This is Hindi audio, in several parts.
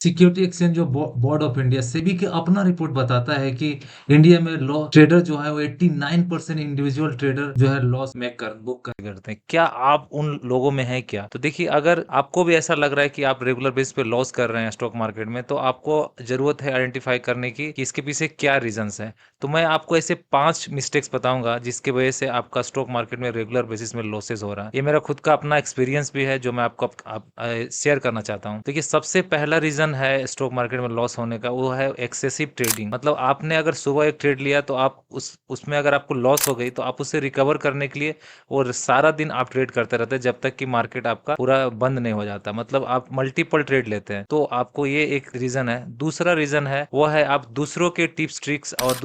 सिक्योरिटी एक्सचेंज जो बोर्ड ऑफ इंडिया सेबी के अपना रिपोर्ट बताता है कि इंडिया में लॉ ट्रेडर जो है वो 89% इंडिविजुअल ट्रेडर जो है लॉस मेक कर बुक करते हैं। क्या आप उन लोगों में हैं क्या? तो देखिए, अगर आपको भी ऐसा लग रहा है कि आप रेगुलर बेस पे लॉस कर रहे हैं स्टॉक मार्केट में, तो आपको जरूरत है आइडेंटिफाई करने की कि इसके पीछे क्या रीजंस है। तो मैं आपको ऐसे 5 मिस्टेक्स बताऊंगा जिसकी वजह से आपका स्टॉक मार्केट में रेगुलर बेसिस में लॉसेज हो रहा है। ये मेरा खुद का अपना एक्सपीरियंस भी है जो मैं आपको शेयर करना चाहता हूँ। देखिए, सबसे पहला रीजन है स्टॉक मार्केट में लॉस होने का, वो है एक्सेसिव ट्रेडिंग। मतलब आपने अगर सुबह एक ट्रेड लिया तो आप उसमें अगर आपको लॉस हो गई तो आप उसे रिकवर करने के लिए और सारा दिन आप ट्रेड करते रहते हैं जब तक कि मार्केट आपका पूरा बंद नहीं हो जाता। मतलब आप मल्टीपल ट्रेड लेते हैं, तो आपको ये एक रीजन है। दूसरा रीजन है वो है आप दूसरों के टिप्स ट्रिक्स और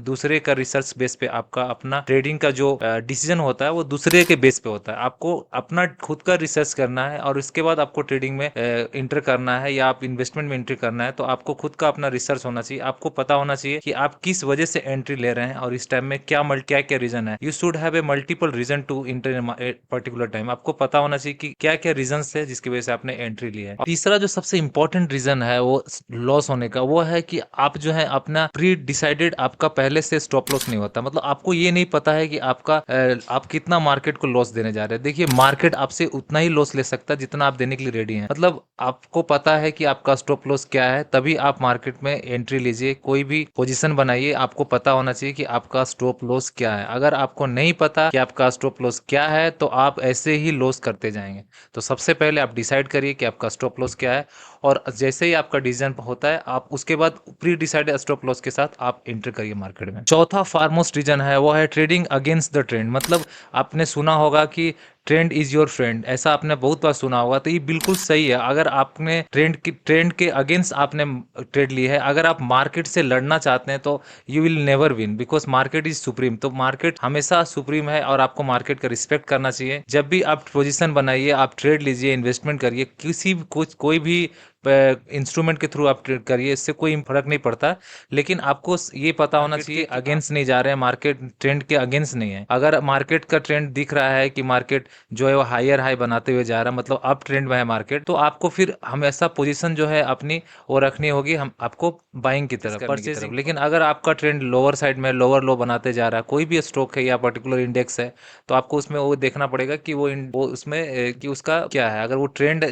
दूसरे का रिसर्च बेस पे आपका अपना ट्रेडिंग का जो डिसीजन होता है वो दूसरे के बेस पे होता है। आपको अपना खुद का रिसर्च करना है और उसके बाद आपको ट्रेडिंग में इंटर करना है या आप इन्वेस्टमेंट में एंट्री करना है, तो आपको खुद का अपना रिसर्च होना चाहिए। आपको पता होना चाहिए कि आप किस वजह से एंट्री ले रहे हैं और इस टाइम में क्या क्या रीजन है। You should have a multiple reason to enter in particular time. आपको पता होना चाहिए कि क्या क्या रीजन है जिसकी वजह से आपने एंट्री ली है। तीसरा जो सबसे इंपॉर्टेंट रीजन है वो लॉस होने का, वो है कि आप जो है अपना प्री डिसाइडेड आपका पहले से स्टॉप लॉस नहीं होता। मतलब आपको ये नहीं पता है कि आप कितना मार्केट को लॉस देने जा रहे हैं। देखिए, मार्केट आपसे उतना ही लॉस ले सकता है जितना आप देने के लिए रेडी हैं। मतलब आपको पता है कि आपका स्टॉप लॉस क्या है, तभी आप मार्केट में एंट्री लीजिए। कोई भी पोजीशन बनाइए, आपको पता होना चाहिए कि आपका स्टॉप लॉस क्या है। अगर आपको नहीं पता कि आपका स्टॉप लॉस क्या है तो आप ऐसे ही लॉस करते जाएंगे। तो सबसे पहले आप डिसाइड करिए कि आपका स्टॉप लॉस क्या है, और जैसे ही आपका डिसीजन होता है आप उसके बाद प्री डिसाइडेड स्टॉप लॉस के साथ आप एंटर करिए मार्केट में। चौथा फारमोस्ट रीजन है वो है ट्रेडिंग अगेंस्ट द ट्रेंड। मतलब आपने सुना होगा कि ट्रेंड इज योर फ्रेंड, ऐसा आपने बहुत बार सुना होगा। तो ये बिल्कुल सही है। अगर आपने ट्रेंड के अगेंस्ट आपने ट्रेड ली है, अगर आप मार्केट से लड़ना चाहते हैं तो you will never win, because market is supreme. तो मार्केट हमेशा सुप्रीम है और आपको मार्केट का रिस्पेक्ट करना चाहिए। जब भी आप पोजीशन बनाइए, आप ट्रेड लीजिए, इन्वेस्टमेंट करिए, किसी भी कुछ कोई भी इंस्ट्रूमेंट के थ्रू आप ट्रेड करिए, इससे कोई फर्क नहीं पड़ता। लेकिन आपको ये पता होना चाहिए अगेंस्ट नहीं जा रहे हैं, मार्केट ट्रेंड के अगेंस्ट नहीं है। अगर मार्केट का ट्रेंड दिख रहा है कि मार्केट जो है वो हायर हाई बनाते हुए जा रहा है, मतलब अप ट्रेंड में है मार्केट, तो आपको फिर हमेशा पोजीशन जो है अपनी वो रखनी होगी, हम आपको बाइंग की तरफ, परचेजिंग की तरफ। लेकिन अगर आपका ट्रेंड लोअर साइड में, लोअर लो बनाते जा रहा है, कोई भी स्टॉक है या पर्टिकुलर इंडेक्स है, तो आपको उसमें वो देखना पड़ेगा कि वो उसमें कि उसका क्या है। अगर वो ट्रेंड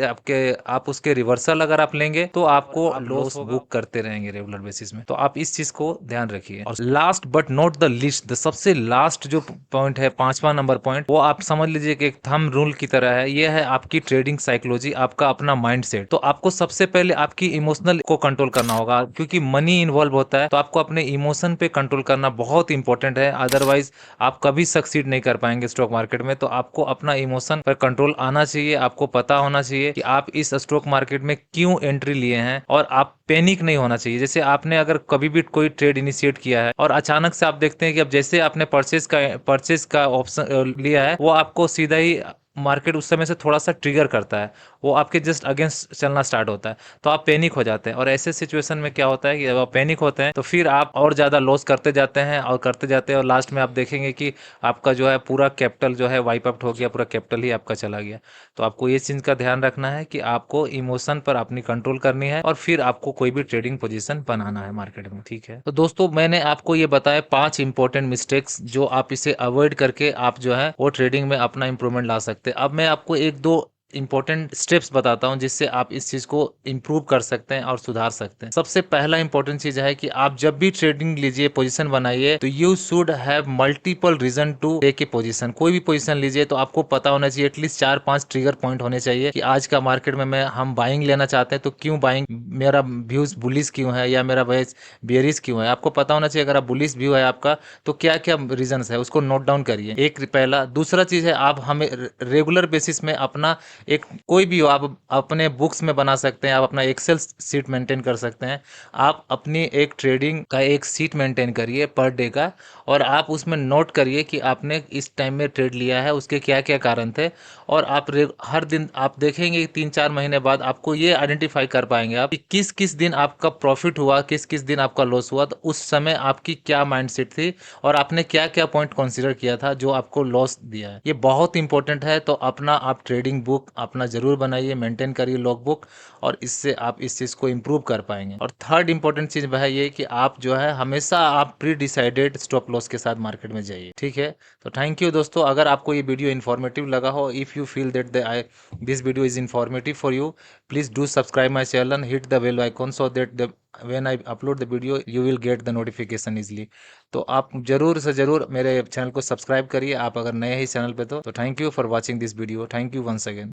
आप उसके रिवर्सल अगर आप लेंगे तो आपको लॉस बुक करते रहेंगे रेगुलर बेसिस में। तो आप इस चीज को ध्यान रखिए। और last but not the list, the सबसे लास्ट जो पॉइंट है, 5वां नंबर पॉइंट, वो आप समझ लीजिए कि एक थंब रूल की तरह है। ये है आपकी ट्रेडिंग साइकोलॉजी, आपका अपना माइंडसेट। तो आपको सबसे पहले आपकी इमोशनल को कंट्रोल करना होगा, क्योंकि मनी इन्वॉल्व होता है। तो आपको अपने इमोशन पे कंट्रोल करना बहुत इंपॉर्टेंट है, अदरवाइज आप कभी सक्सीड नहीं कर पाएंगे स्टॉक मार्केट में। तो आपको अपना इमोशन पर कंट्रोल आना चाहिए। आपको पता होना चाहिए कि आप इस स्टॉक मार्केट में क्यों एंट्री लिए हैं, और आप पैनिक नहीं होना चाहिए। जैसे आपने अगर कभी भी कोई ट्रेड इनिशिएट किया है और अचानक से आप देखते हैं कि अब जैसे आपने परचेज का ऑप्शन लिया है, वो आपको सीधा ही मार्केट उस समय से थोड़ा सा ट्रिगर करता है, वो आपके जस्ट अगेंस्ट चलना स्टार्ट होता है, तो आप पैनिक हो जाते हैं। और ऐसे सिचुएशन में क्या होता है कि जब आप पैनिक होते हैं तो फिर आप और ज़्यादा लॉस करते जाते हैं और करते जाते हैं, और लास्ट में आप देखेंगे कि आपका जो है पूरा कैपिटल जो है वाइप आउट हो गया, पूरा कैपिटल ही आपका चला गया। तो आपको ये चीज़ का ध्यान रखना है कि आपको इमोशन पर अपनी कंट्रोल करनी है और फिर आपको कोई भी ट्रेडिंग पोजीशन बनाना है मार्केट में। ठीक है, तो दोस्तों मैंने आपको ये बताया 5 इंपॉर्टेंट मिस्टेक्स, जो आप इसे अवॉइड करके आप जो है वो ट्रेडिंग में अपना इंप्रूवमेंट ला सकते हैं। अब मैं आपको एक दो इंपॉर्टेंट स्टेप्स बताता हूं जिससे आप इस चीज को इंप्रूव कर सकते हैं और सुधार सकते हैं। सबसे पहला इंपॉर्टेंट चीज है कि आप जब भी ट्रेडिंग लीजिए, पोजीशन बनाइए, तो you should have multiple reason to take a position. कोई भी पोजीशन लीजिए तो आपको पता होना चाहिए, एटलीस्ट 4-5 ट्रिगर पॉइंट होने चाहिए कि आज का मार्केट में हम बाइंग लेना चाहते हैं, तो क्यों बाइंग, मेरा व्यूज बुलिस क्यों है या मेरा वैस बेरिस क्यों है। आपको पता होना चाहिए, अगर आप बुलिस व्यू है आपका तो क्या क्या रीजन है, उसको नोट डाउन करिए। एक पहला। दूसरा चीज है, आप हमें रेगुलर बेसिस में अपना एक कोई भी हो, आप अपने बुक्स में बना सकते हैं, आप अपना एक्सेल सीट मेंटेन कर सकते हैं। आप अपनी एक ट्रेडिंग का एक सीट मेंटेन करिए पर डे का, और आप उसमें नोट करिए कि आपने इस टाइम में ट्रेड लिया है, उसके क्या क्या कारण थे। और आप हर दिन आप देखेंगे 3-4 महीने बाद आपको ये आइडेंटिफाई कर पाएंगे आप कि किस किस दिन आपका प्रॉफिट हुआ, किस किस दिन आपका लॉस हुआ, तो उस समय आपकी क्या माइंडसेट थी और आपने क्या क्या पॉइंट कंसीडर किया था जो आपको लॉस दिया है। ये बहुत इंपॉर्टेंट है। तो अपना आप ट्रेडिंग बुक अपना जरूर बनाइए, मेंटेन करिए लॉग बुक, और इससे आप इस चीज़ को इम्प्रूव कर पाएंगे। और थर्ड इंपॉर्टेंट चीज़ वह ये कि आप जो है हमेशा आप प्री डिसाइडेड स्टॉप लॉस के साथ मार्केट में जाइए, ठीक है। तो थैंक यू दोस्तों। अगर आपको ये वीडियो इन्फॉर्मेटिव लगा हो, if you feel that this video is informative for you, please do subscribe my channel and hit the bell icon so that when I upload the video you will get the notification easily। तो आप जरूर से जरूर मेरे चैनल को सब्सक्राइब करिए, आप अगर नए ही चैनल पे। तो thank you for watching this video. Thank you once again.